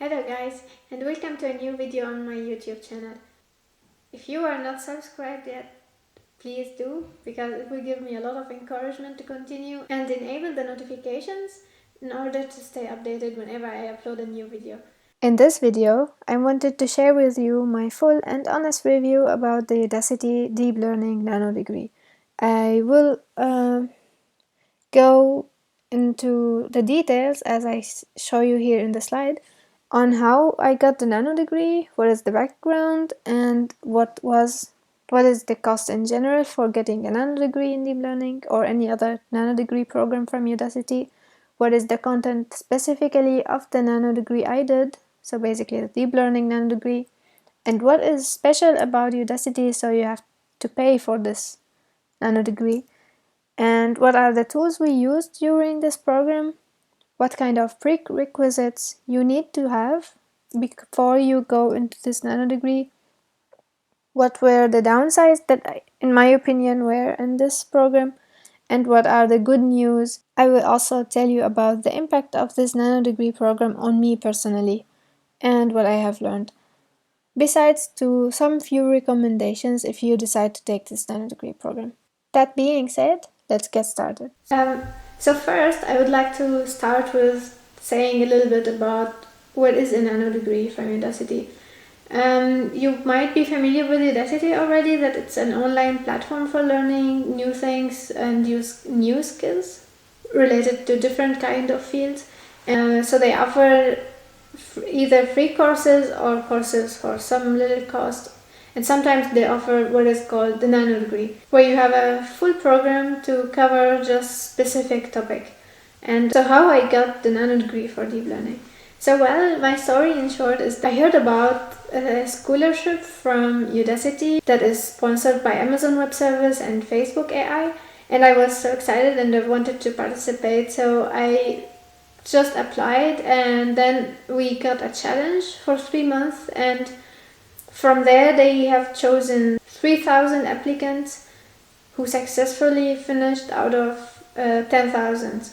Hello guys, and welcome to a new video on my YouTube channel. If you are not subscribed yet, please do, because it will give me a lot of encouragement to continue, and enable the notifications in order to stay updated whenever I upload a new video. In this video, I wanted to share with you my full and honest review about the Udacity Deep Learning Nanodegree. I will go into the details as I show you here in the slide on how I got the Nanodegree, what is the background, and what is the cost in general for getting a Nanodegree in deep learning or any other Nanodegree program from Udacity, what is the content specifically of the Nanodegree I did, so basically the deep learning Nanodegree, and what is special about Udacity so you have to pay for this Nanodegree, and what are the tools we used during this program, what kind of prerequisites you need to have before you go into this Nanodegree, what were the downsides that, in my opinion, were in this program, and what are the good news. I will also tell you about the impact of this Nanodegree program on me personally, and what I have learned. Besides to some few recommendations if you decide to take this Nanodegree program. That being said, let's get started. So first, I would like to start with saying a little bit about what is a Nanodegree from Udacity. You might be familiar with Udacity already, that it's an online platform for learning new things and use new skills related to different kind of fields. So they offer either free courses or courses for some little cost. And sometimes they offer what is called the Nanodegree, where you have a full program to cover just specific topic. And so how I got the Nanodegree for deep learning. So well, my story in short is I heard about a scholarship from Udacity that is sponsored by Amazon Web Service and Facebook AI, and I was so excited and I wanted to participate, so I just applied, and then we got a challenge for 3 months, and from there they have chosen 3,000 applicants who successfully finished out of 10,000.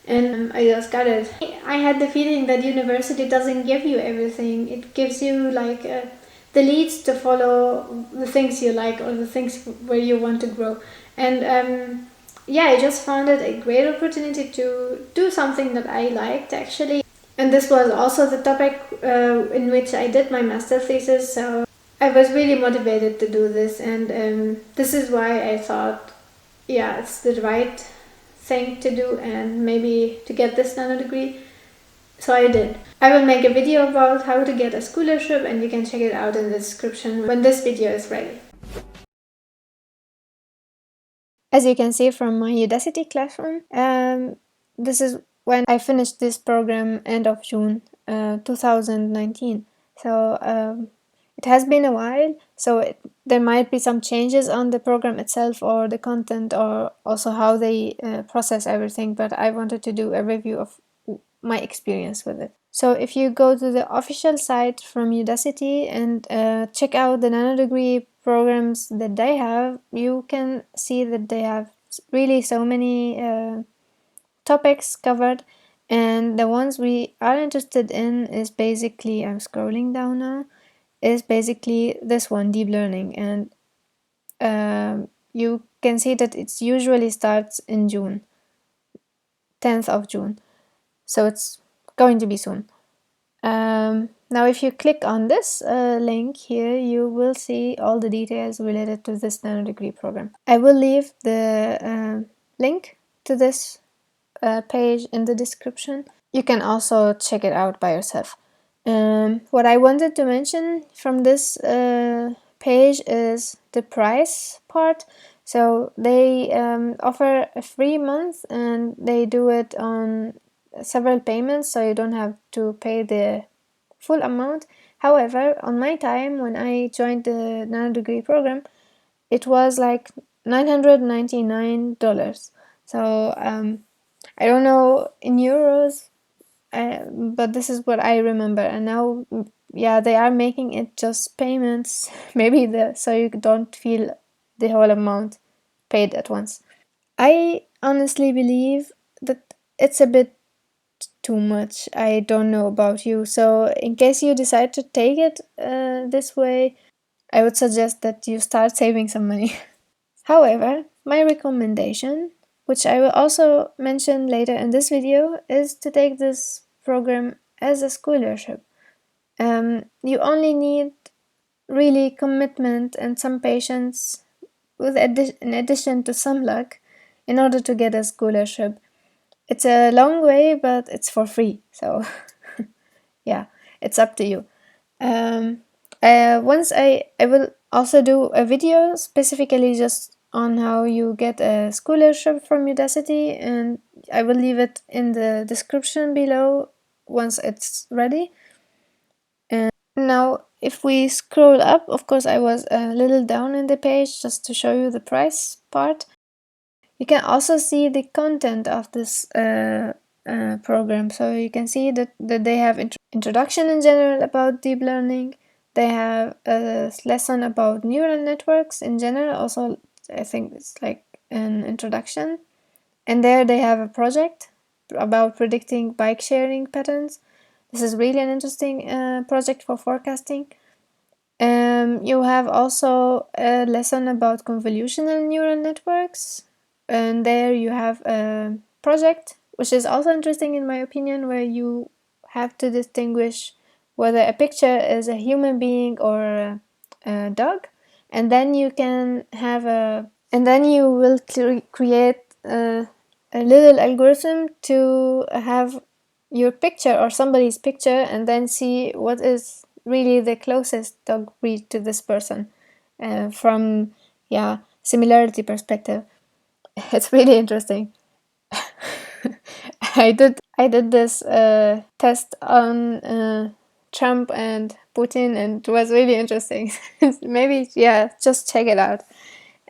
And I just got it. I had the feeling that university doesn't give you everything. It gives you like the leads to follow the things you like or the things where you want to grow. And yeah, I just found it a great opportunity to do something that I liked actually. And this was also the topic in which I did my master thesis, so I was really motivated to do this, and this is why I thought, yeah, it's the right thing to do and maybe to get this Nanodegree. So I did. I will make a video about how to get a scholarship, and you can check it out in the description when this video is ready. As you can see from my Udacity classroom, this is when I finished this program end of June 2019. So it has been a while, so there might be some changes on the program itself or the content or also how they process everything, but I wanted to do a review of my experience with it. So if you go to the official site from Udacity and check out the Nanodegree programs that they have, you can see that they have really so many topics covered, and the ones we are interested in is basically, I'm scrolling down now, is basically this one, deep learning, and you can see that it usually starts in June, 10th of June, so it's going to be soon. Now if you click on this link here, you will see all the details related to this Nanodegree program. I will leave the link to this page in the description. You can also check it out by yourself. What I wanted to mention from this page is the price part. So they offer a free month, and they do it on several payments, so you don't have to pay the full amount. However, on my time when I joined the Nanodegree program, it was like $999. So I don't know in euros, but this is what I remember. And now, yeah, they are making it just payments, maybe so you don't feel the whole amount paid at once. I honestly believe that it's a bit too much. I don't know about you. So in case you decide to take it this way, I would suggest that you start saving some money. However, my recommendation, which I will also mention later in this video, is to take this program as a scholarship. You only need really commitment and some patience, in addition to some luck, in order to get a scholarship. It's a long way, but it's for free, so yeah, it's up to you. Once I will also do a video specifically just on how you get a scholarship from Udacity, and I will leave it in the description below once it's ready. And now if we scroll up, of course I was a little down in the page just to show you the price part. You can also see the content of this program. So you can see that they have introduction in general about deep learning. They have a lesson about neural networks in general. Also, I think it's like an introduction. And there they have a project about predicting bike sharing patterns. This is really an interesting project for forecasting. You have also a lesson about convolutional neural networks, and there you have a project which is also interesting in my opinion, where you have to distinguish whether a picture is a human being or a dog, and then you can have and then you will create a little algorithm to have your picture or somebody's picture and then see what is really the closest dog breed to this person from similarity perspective. It's really interesting. I did this test on Trump and Putin, and it was really interesting. Maybe just check it out.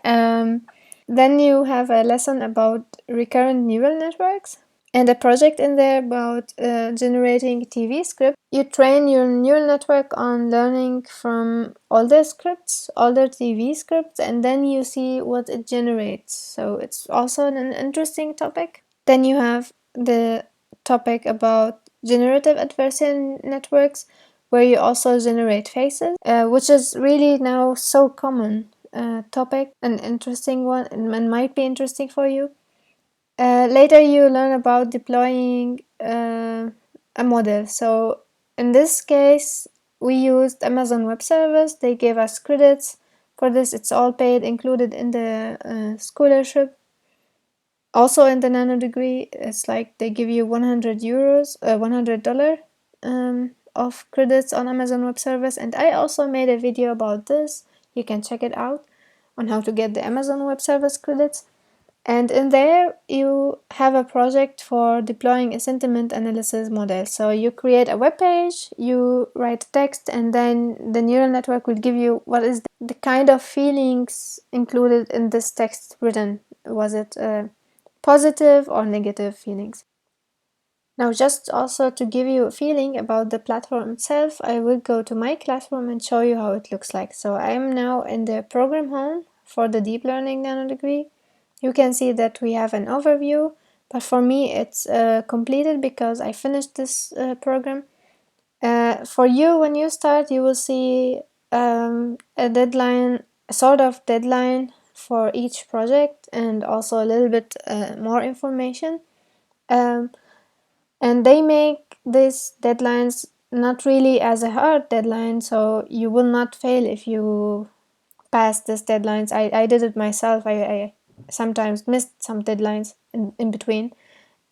Then you have a lesson about recurrent neural networks and a project in there about generating TV scripts. You train your neural network on learning from older scripts, older TV scripts, and then you see what it generates. So it's also an interesting topic. Then you have the topic about generative adversarial networks, where you also generate faces, which is really now so common topic, an interesting one, and might be interesting for you. Later you learn about deploying a model. So in this case, we used Amazon Web Service. They gave us credits for this. It's all paid, included in the scholarship. Also in the Nanodegree, it's like they give you €100, $100 of credits on Amazon Web Service. And I also made a video about this. You can check it out on how to get the Amazon Web Service credits. And in there, you have a project for deploying a sentiment analysis model. So you create a web page, you write text, and then the neural network will give you what is the kind of feelings included in this text written. Was it positive or negative feelings? Now, just also to give you a feeling about the platform itself, I will go to my classroom and show you how it looks like. So I am now in the program home for the deep learning nanodegree. You can see that we have an overview, but for me it's completed because I finished this program. For you, when you start, you will see a deadline, a sort of deadline for each project, and also a little bit more information. And they make these deadlines not really as a hard deadline, so you will not fail if you pass these deadlines. I did it myself. I sometimes missed some deadlines in between.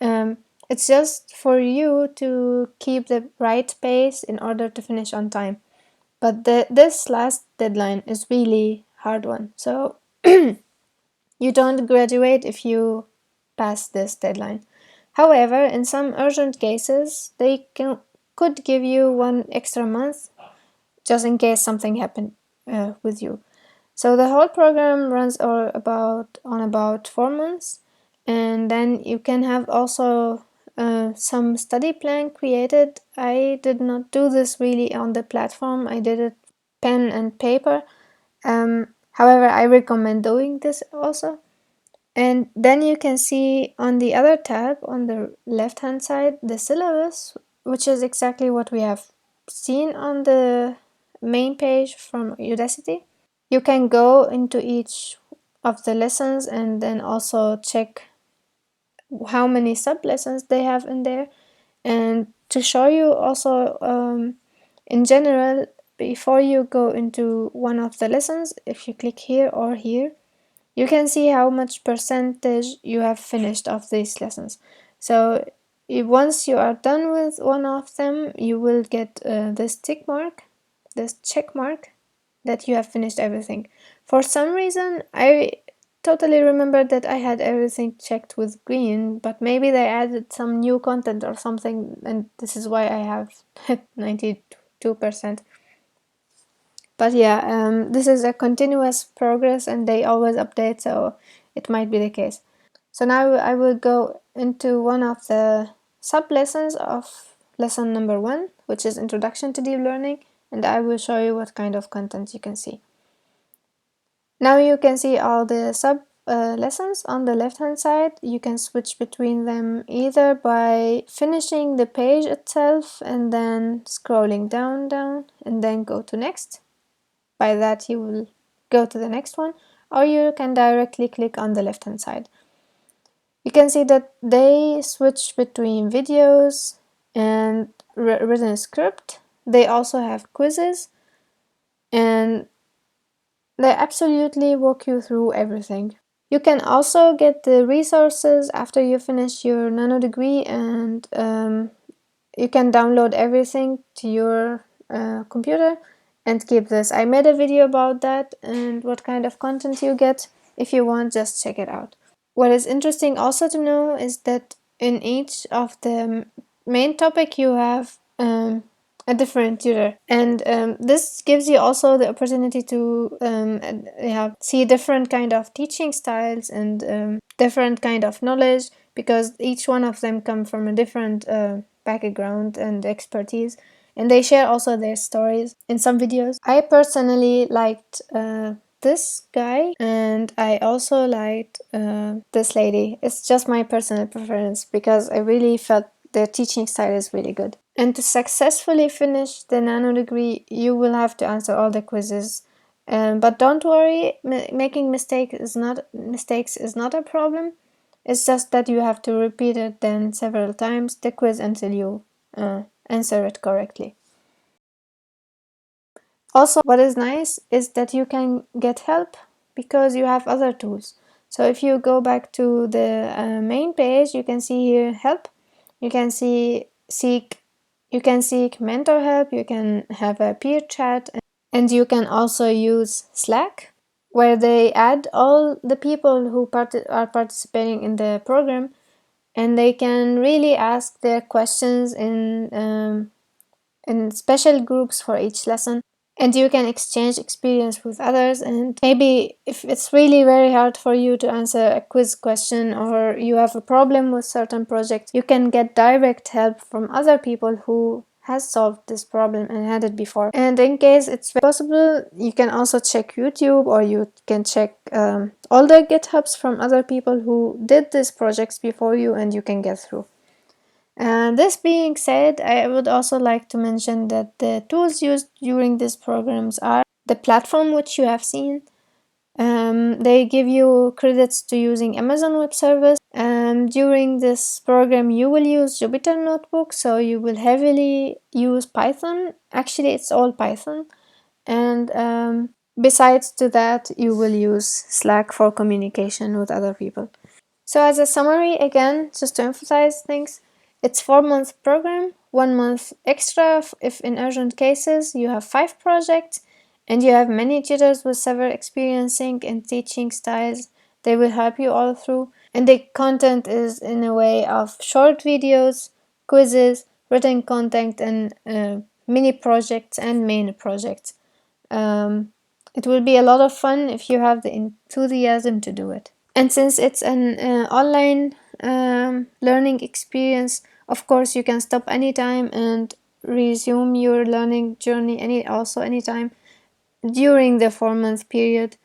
It's just for you to keep the right pace in order to finish on time. But this last deadline is really hard one. So you don't graduate if you pass this deadline. However, in some urgent cases, they could give you 1 extra month just in case something happened with you. So the whole program runs about 4 months, and then you can have also some study plan created. I did not do this really on the platform. I did it pen and paper. However, I recommend doing this also. And then you can see on the other tab on the left hand side the syllabus, which is exactly what we have seen on the main page from Udacity. You can go into each of the lessons and then also check how many sub lessons they have in there. And to show you also in general, before you go into one of the lessons, if you click here or here, you can see how much percentage you have finished of these lessons. So once you are done with one of them, you will get this tick mark, this check mark, that you have finished everything. For some reason, I totally remember that I had everything checked with green, but maybe they added some new content or something, and this is why I have 92%. But yeah, this is a continuous progress and they always update, so it might be the case. So now I will go into one of the sub-lessons of lesson number 1, which is Introduction to Deep Learning, and I will show you what kind of content you can see. Now you can see all the lessons on the left hand side. You can switch between them either by finishing the page itself and then scrolling down and then go to next. By that you will go to the next one, or you can directly click on the left hand side. You can see that they switch between videos and written script. They also have quizzes, and they absolutely walk you through everything. You can also get the resources after you finish your Nanodegree, and you can download everything to your computer and keep this. I made a video about that and what kind of content you get. If you want, just check it out. What is interesting also to know is that in each of the main topic you have a different tutor, and this gives you also the opportunity to see different kind of teaching styles and different kind of knowledge, because each one of them come from a different background and expertise, and they share also their stories in some videos. I personally liked this guy, and I also liked this lady. It's just my personal preference because I really felt their teaching style is really good. And to successfully finish the Nanodegree, you will have to answer all the quizzes. But don't worry, making mistakes is not a problem. It's just that you have to repeat it then several times, the quiz, until you answer it correctly. Also, what is nice is that you can get help because you have other tools. So if you go back to the main page, you can see here help. You can seek mentor help. You can have a peer chat, and you can also use Slack, where they add all the people who are participating in the program, and they can really ask their questions in special groups for each lesson, and you can exchange experience with others. And maybe if it's really very hard for you to answer a quiz question, or you have a problem with certain project, you can get direct help from other people who has solved this problem and had it before. And in case it's possible, you can also check YouTube, or you can check all the GitHubs from other people who did these projects before you, and you can get through. This being said, I would also like to mention that the tools used during these programs are the platform which you have seen. They give you credits to using Amazon Web Service. During this program, you will use Jupyter Notebook, so you will heavily use Python. Actually, it's all Python. And besides to that, you will use Slack for communication with other people. So as a summary, again, just to emphasize things, it's 4-month program, 1 month extra if in urgent cases. You have 5 projects, and you have many tutors with several experiencing and teaching styles. They will help you all through. And the content is in a way of short videos, quizzes, written content, and mini projects and main projects. It will be a lot of fun if you have the enthusiasm to do it. And since it's an online learning experience, of course you can stop anytime and resume your learning journey anytime during the 4-month period.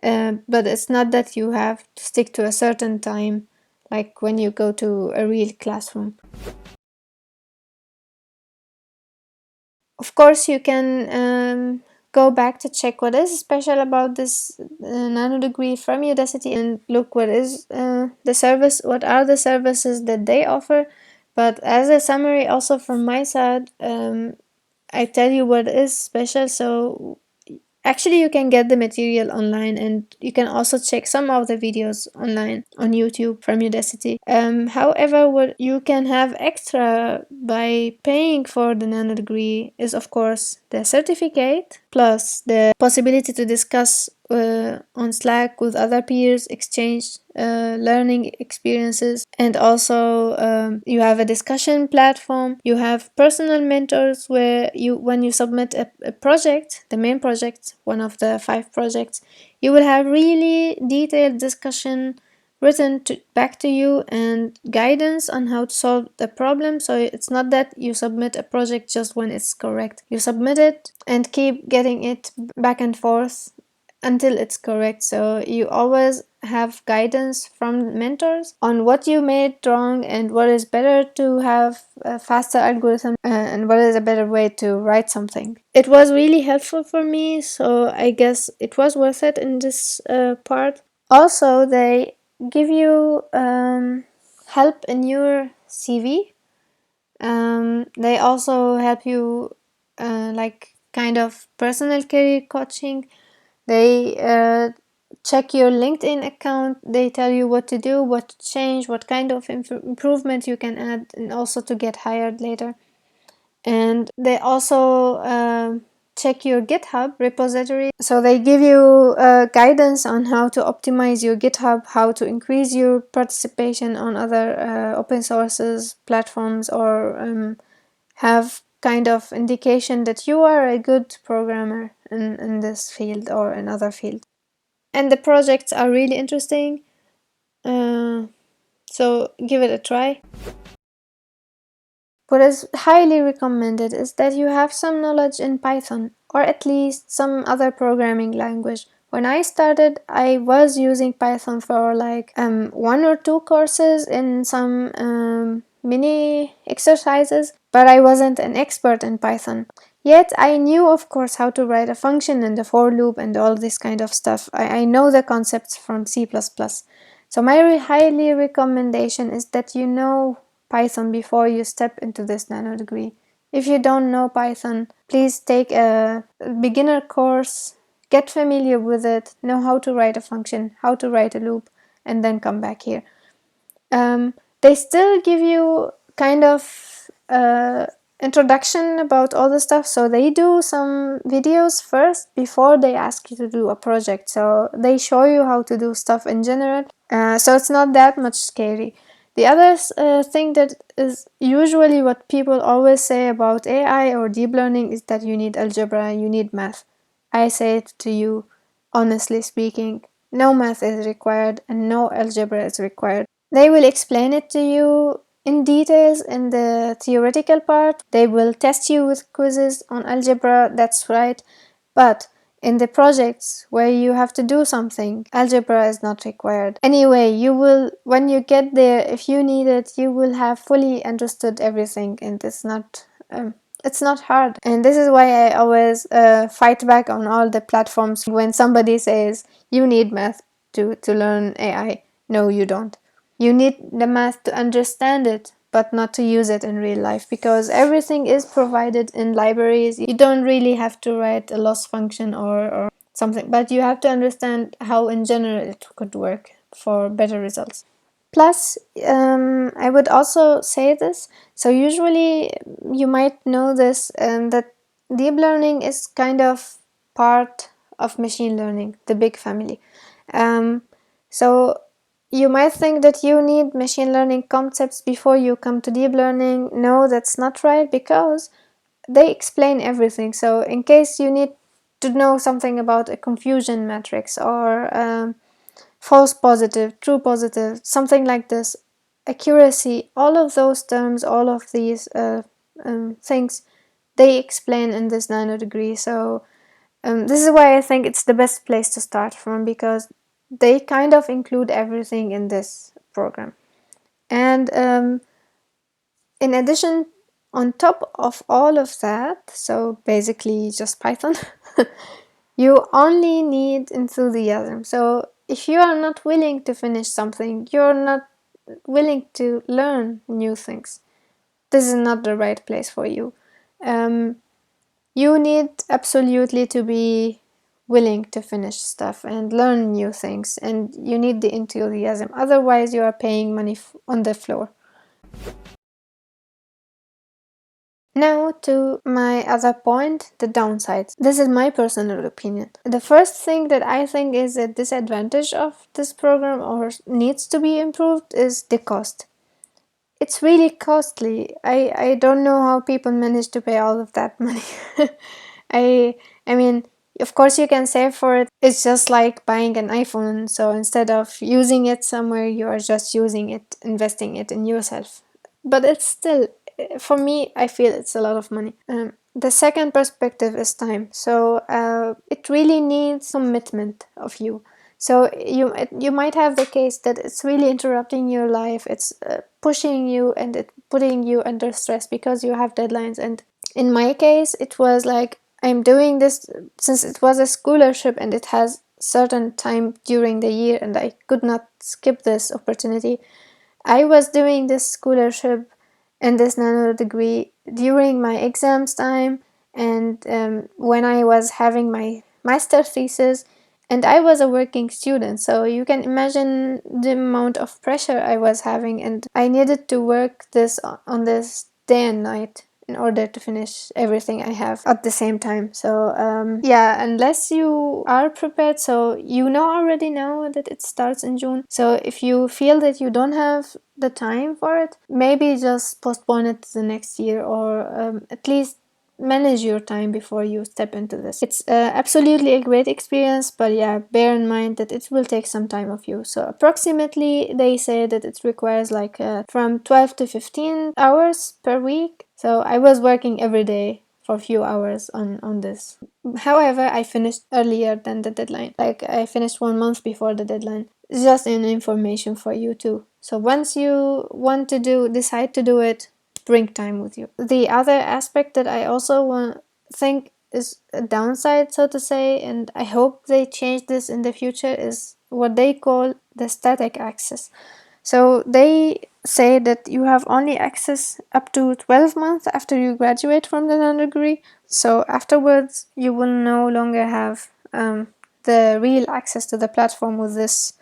but it's not that you have to stick to a certain time, like when you go to a real classroom. Of course, you can go back to check what is special about this Nanodegree from Udacity and look what is the service, what are the services that they offer. But as a summary, also from my side, I tell you what is special. So actually, you can get the material online, and you can also check some of the videos online on YouTube from Udacity. However, what you can have extra by paying for the nano degree is, of course, the certificate plus the possibility to discuss on Slack with other peers, exchange learning experiences, and also you have a discussion platform. You have personal mentors where you, when you submit a project, the main project, one of the 5 projects, you will have really detailed discussion written back to you and guidance on how to solve the problem. So it's not that you submit a project just when it's correct. You submit it and keep getting it back and forth until it's correct. So you always have guidance from mentors on what you made wrong and what is better to have a faster algorithm and what is a better way to write something. It was really helpful for me, so I guess it was worth it in this part. Also, they give you help in your CV. They also help you like kind of personal career coaching. They check your LinkedIn account. They tell you what to do, what to change, what kind of improvement you can add, and also to get hired later. And they also check your GitHub repository. So they give you guidance on how to optimize your GitHub, how to increase your participation on other open sources platforms, or have kind of indication that you are a good programmer in this field or another field. And the projects are really interesting, so give it a try. What is highly recommended is that you have some knowledge in Python, or at least some other programming language. When I started, I was using Python for like 1 or 2 courses in some mini exercises, but I wasn't an expert in Python. Yet I knew, of course, how to write a function and the for loop and all this kind of stuff. I know the concepts from C++. So my highly recommendation is that you know Python before you step into this nano degree. If you don't know Python, please take a beginner course, get familiar with it, know how to write a function, how to write a loop, and then come back here. They still give you kind of introduction about all the stuff, so they do some videos first before they ask you to do a project. So they show you how to do stuff in general, so it's not that much scary. The other thing that is usually what people always say about AI or deep learning is that you need algebra, you need math. I say it to you, honestly speaking, no math is required and no algebra is required. They will explain it to you in details in the theoretical part. They will test you with quizzes on algebra, that's right. But in the projects where you have to do something, algebra is not required. Anyway, you will, when you get there, if you need it, you will have fully understood everything, and it's not hard. And this is why I always fight back on all the platforms when somebody says you need math to learn AI. No, you don't. You need the math to understand it, but not to use it in real life, because everything is provided in libraries. You don't really have to write a loss function or something, but you have to understand how in general it could work for better results. Plus, I would also say this, so usually you might know this, that deep learning is kind of part of machine learning, the big family. So you might think that you need machine learning concepts before you come to deep learning. No, that's not right, because they explain everything. So in case you need to know something about a confusion matrix, or false positive, true positive, something like this, accuracy, all of those terms, all of these things, they explain in this nano degree. So This is why I think it's the best place to start from, because they kind of include everything in this program. And in addition, on top of all of that, so basically just Python, you only need enthusiasm. So if you are not willing to finish something, you're not willing to learn new things, this is not the right place for you. You need absolutely to be willing to finish stuff and learn new things, and you need the enthusiasm. Otherwise, you are paying money on the floor. Now to my other point, the downsides. This is my personal opinion. The first thing that I think is a disadvantage of this program or needs to be improved is the cost. It's really costly. I don't know how people manage to pay all of that money. I I mean, of course you can save for it. It's just like buying an iPhone. So instead of using it somewhere, you are just using it, investing it in yourself. But it's still, for me, I feel it's a lot of money. The second perspective is time. So it really needs commitment of you. So you might have the case that it's really interrupting your life. It's pushing you and it putting you under stress because you have deadlines. And in my case, it was like I'm doing this since it was a scholarship and it has certain time during the year, and I could not skip this opportunity. I was doing this scholarship and this nano degree during my exams time, and when I was having my master thesis, and I was a working student, so you can imagine the amount of pressure I was having, and I needed to work this on this day and night in order to finish everything I have at the same time. So yeah, unless you are prepared, so you already know that it starts in June. So if you feel that you don't have the time for it, maybe just postpone it to the next year, or at least manage your time before you step into this. It's absolutely a great experience, but yeah, bear in mind that it will take some time of you. So approximately they say that it requires like from 12 to 15 hours per week. So I was working every day for a few hours on this. However, I finished earlier than the deadline. Like I finished 1 month before the deadline. Just an information for you too. So once you want to decide to do it, bring time with you. The other aspect that I also think is a downside, so to say, and I hope they change this in the future, is what they call the static access. So they say that you have only access up to 12 months after you graduate from the Nanodegree. So afterwards, you will no longer have the real access to the platform with this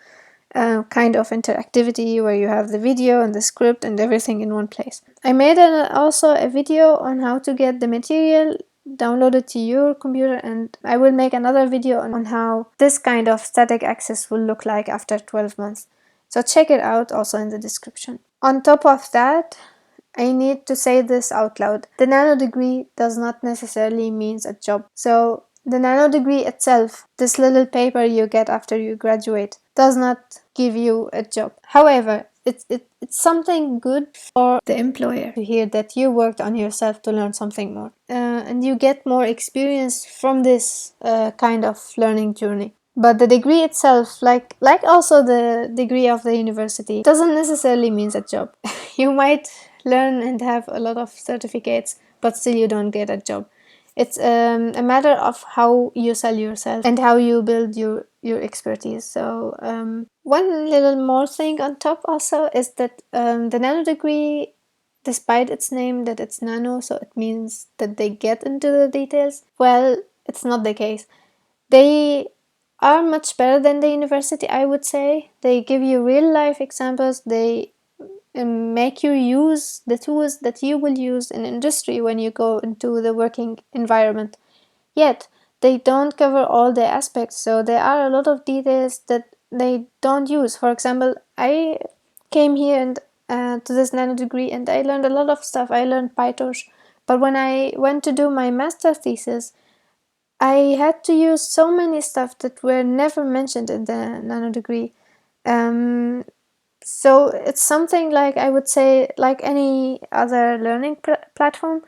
kind of interactivity where you have the video and the script and everything in one place. I made also a video on how to get the material downloaded to your computer, and I will make another video on how this kind of static access will look like after 12 months. So check it out also in the description. On top of that, I need to say this out loud. The nano degree does not necessarily mean a job. So the nano degree itself, this little paper you get after you graduate, does not give you a job. However, it's something good for the employer to hear that you worked on yourself to learn something more. And you get more experience from this kind of learning journey. But the degree itself, like also the degree of the university, doesn't necessarily mean a job. You might learn and have a lot of certificates, but still you don't get a job. It's a matter of how you sell yourself and how you build your expertise. So one little more thing on top also is that the nano degree, despite its name that it's nano, so it means that they get into the details, well, it's not the case. They are much better than the university, I would say. They give you real life examples. They make you use the tools that you will use in industry when you go into the working environment. Yet, they don't cover all the aspects, so there are a lot of details that they don't use. For example, I came here and to this nano degree and I learned a lot of stuff. I learned Pytorch, but when I went to do my master thesis, I had to use so many stuff that were never mentioned in the nano degree. So it's something like, I would say, like any other learning platform.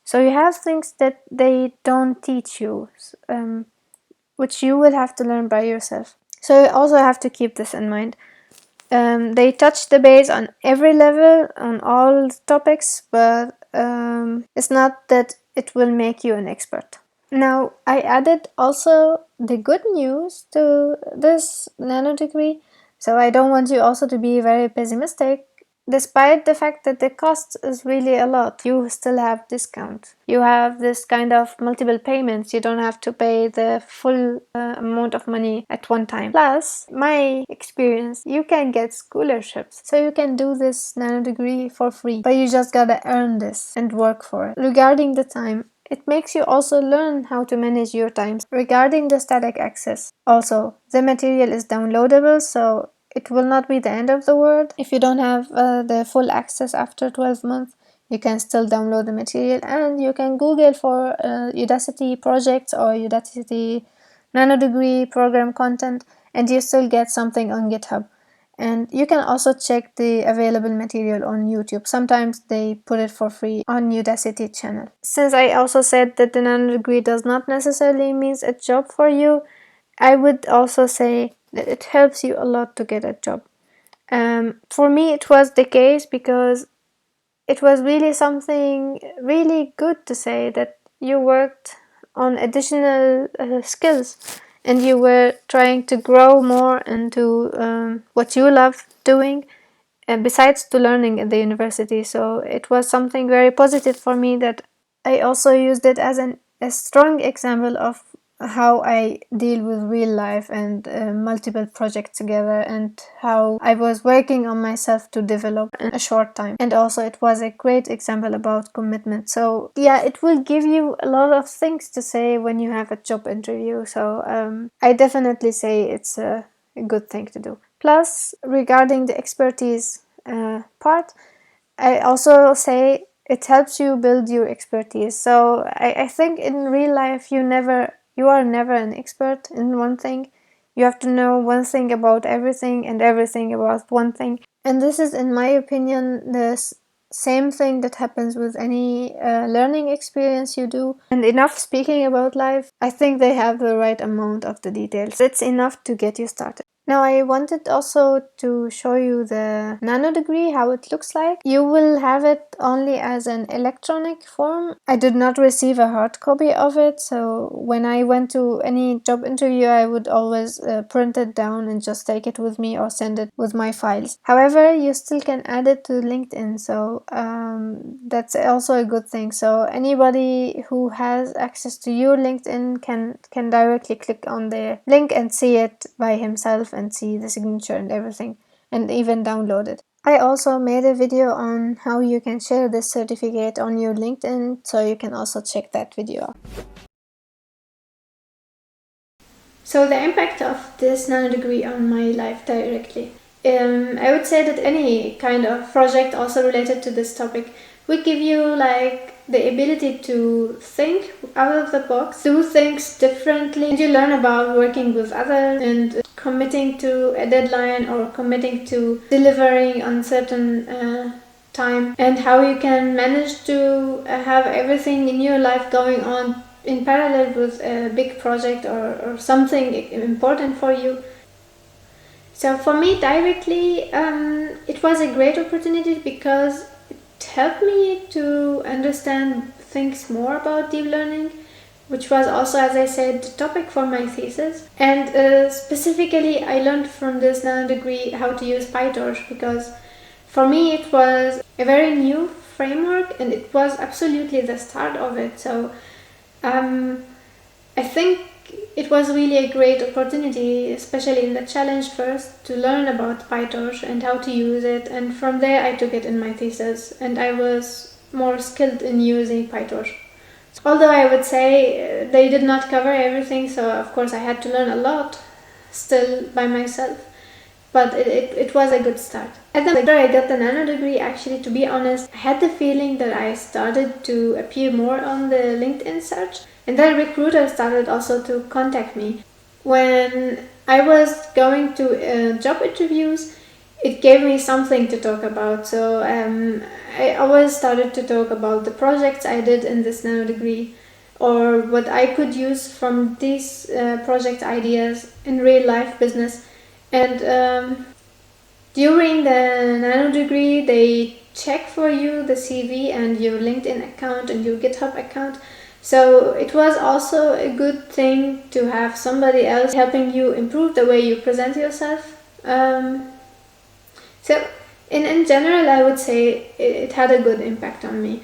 So you have things that they don't teach you. which you will have to learn by yourself. So you also have to keep this in mind. They touch the base on every level, on all topics, but it's not that it will make you an expert. Now, I added also the good news to this nano degree, so I don't want you also to be very pessimistic. Despite the fact that the cost is really a lot, you still have discount. You have this kind of multiple payments. You don't have to pay the full amount of money at one time. Plus, my experience, you can get scholarships. So you can do this nano degree for free, but you just gotta earn this and work for it. Regarding the time, it makes you also learn how to manage your time. Regarding the static access, also, the material is downloadable, so it will not be the end of the world. If you don't have the full access after 12 months, you can still download the material, and you can Google for Udacity projects or Udacity Nanodegree program content, and you still get something on GitHub. And you can also check the available material on YouTube. Sometimes they put it for free on Udacity channel. Since I also said that the nanodegree does not necessarily mean a job for you, I would also say that it helps you a lot to get a job. For me, it was the case because it was really something really good to say that you worked on additional skills and you were trying to grow more into what you love doing besides to learning at the university. So it was something very positive for me that I also used it as a strong example of how I deal with real life and multiple projects together, and how I was working on myself to develop in a short time. And also it was a great example about commitment. So yeah, it will give you a lot of things to say when you have a job interview. So I definitely say it's a good thing to do. Plus, regarding the expertise part, I also say it helps you build your expertise. So I think in real life you are never an expert in one thing. You have to know one thing about everything and everything about one thing. And this is, in my opinion, the same thing that happens with any learning experience you do. And enough speaking about life, I think they have the right amount of the details. It's enough to get you started. Now I wanted also to show you the nano degree, how it looks like. You will have it only as an electronic form. I did not receive a hard copy of it, so when I went to any job interview, I would always print it down and just take it with me or send it with my files. However, you still can add it to LinkedIn, so that's also a good thing. So anybody who has access to your LinkedIn can directly click on the link and see it by himself and see the signature and everything, and even download it. I also made a video on how you can share this certificate on your LinkedIn, so you can also check that video out. So the impact of this nano degree on my life directly. I would say that any kind of project also related to this topic would give you like the ability to think out of the box, do things differently, and you learn about working with others and committing to a deadline or committing to delivering on certain time, and how you can manage to have everything in your life going on in parallel with a big project or something important for you. So for me directly, it was a great opportunity because it helped me to understand things more about deep learning, which was also, as I said, the topic for my thesis. And specifically, I learned from this nano degree how to use Pytorch, because for me it was a very new framework and it was absolutely the start of it. So I think it was really a great opportunity, especially in the challenge first, to learn about Pytorch and how to use it, and from there I took it in my thesis and I was more skilled in using Pytorch. Although I would say they did not cover everything, so of course I had to learn a lot still by myself, but it was a good start. After I got the nano degree, actually, to be honest, I had the feeling that I started to appear more on the LinkedIn search, and then recruiters started also to contact me. When I was going to job interviews, it gave me something to talk about. So I always started to talk about the projects I did in this nano degree, or what I could use from these project ideas in real life business. And during the nano degree, they check for you the CV and your LinkedIn account and your GitHub account. So it was also a good thing to have somebody else helping you improve the way you present yourself. So in general, I would say it had a good impact on me.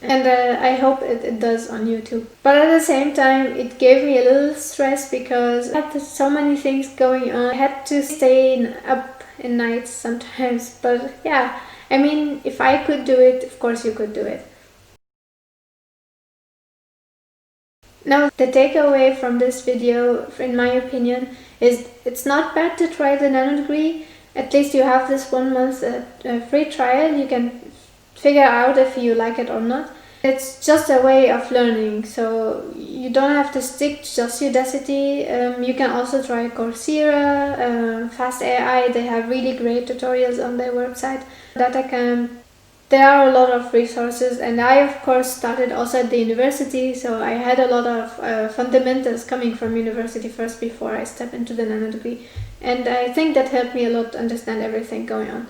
And I hope it does on you too. But at the same time, it gave me a little stress because I had so many things going on. I had to stay up in nights sometimes. But yeah, I mean, if I could do it, of course you could do it. Now, the takeaway from this video, in my opinion, is it's not bad to try the nano degree. At least you have this 1 month free trial. You can figure out if you like it or not. It's just a way of learning, so you don't have to stick to just Udacity. You can also try Coursera, Fast AI. They have really great tutorials on their website. Datacamp. There are a lot of resources, and I of course started also at the university, so I had a lot of fundamentals coming from university first before I stepped into the nano degree, and I think that helped me a lot to understand everything going on.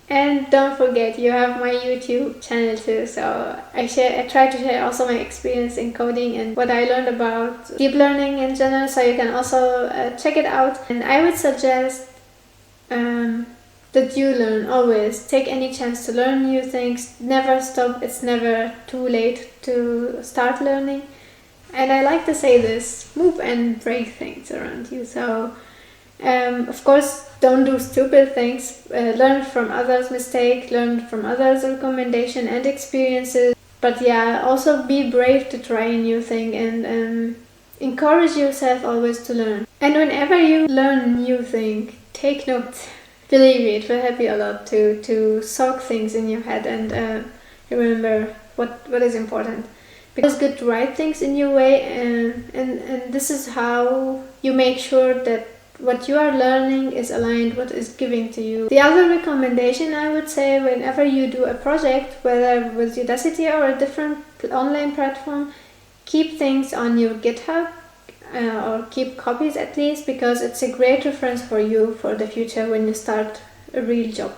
And don't forget, you have my YouTube channel too, so I try to share also my experience in coding and what I learned about deep learning in general, so you can also check it out. And I would suggest that you learn always. Take any chance to learn new things. Never stop. It's never too late to start learning. And I like to say this, move and break things around you. So of course, don't do stupid things. Learn from others' mistakes, learn from others' recommendation and experiences. But yeah, also be brave to try a new thing and encourage yourself always to learn. And whenever you learn a new thing, take notes. Believe me, it will help you a lot to soak things in your head and remember what is important. Because it's good to write things in your way, and this is how you make sure that what you are learning is aligned what is giving to you. The other recommendation I would say, whenever you do a project, whether with Udacity or a different online platform, keep things on your GitHub or keep copies at least, because it's a great reference for you for the future when you start a real job.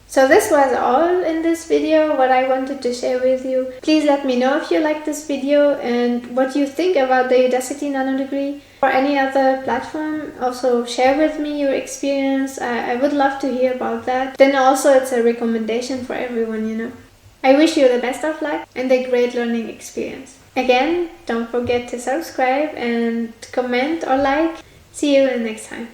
So this was all in this video, what I wanted to share with you. Please let me know if you liked this video and what you think about the Udacity Nano Degree or any other platform. Also share with me your experience. I would love to hear about that. Then also it's a recommendation for everyone, you know. I wish you the best of luck and a great learning experience. Again, don't forget to subscribe and comment or like. See you next time.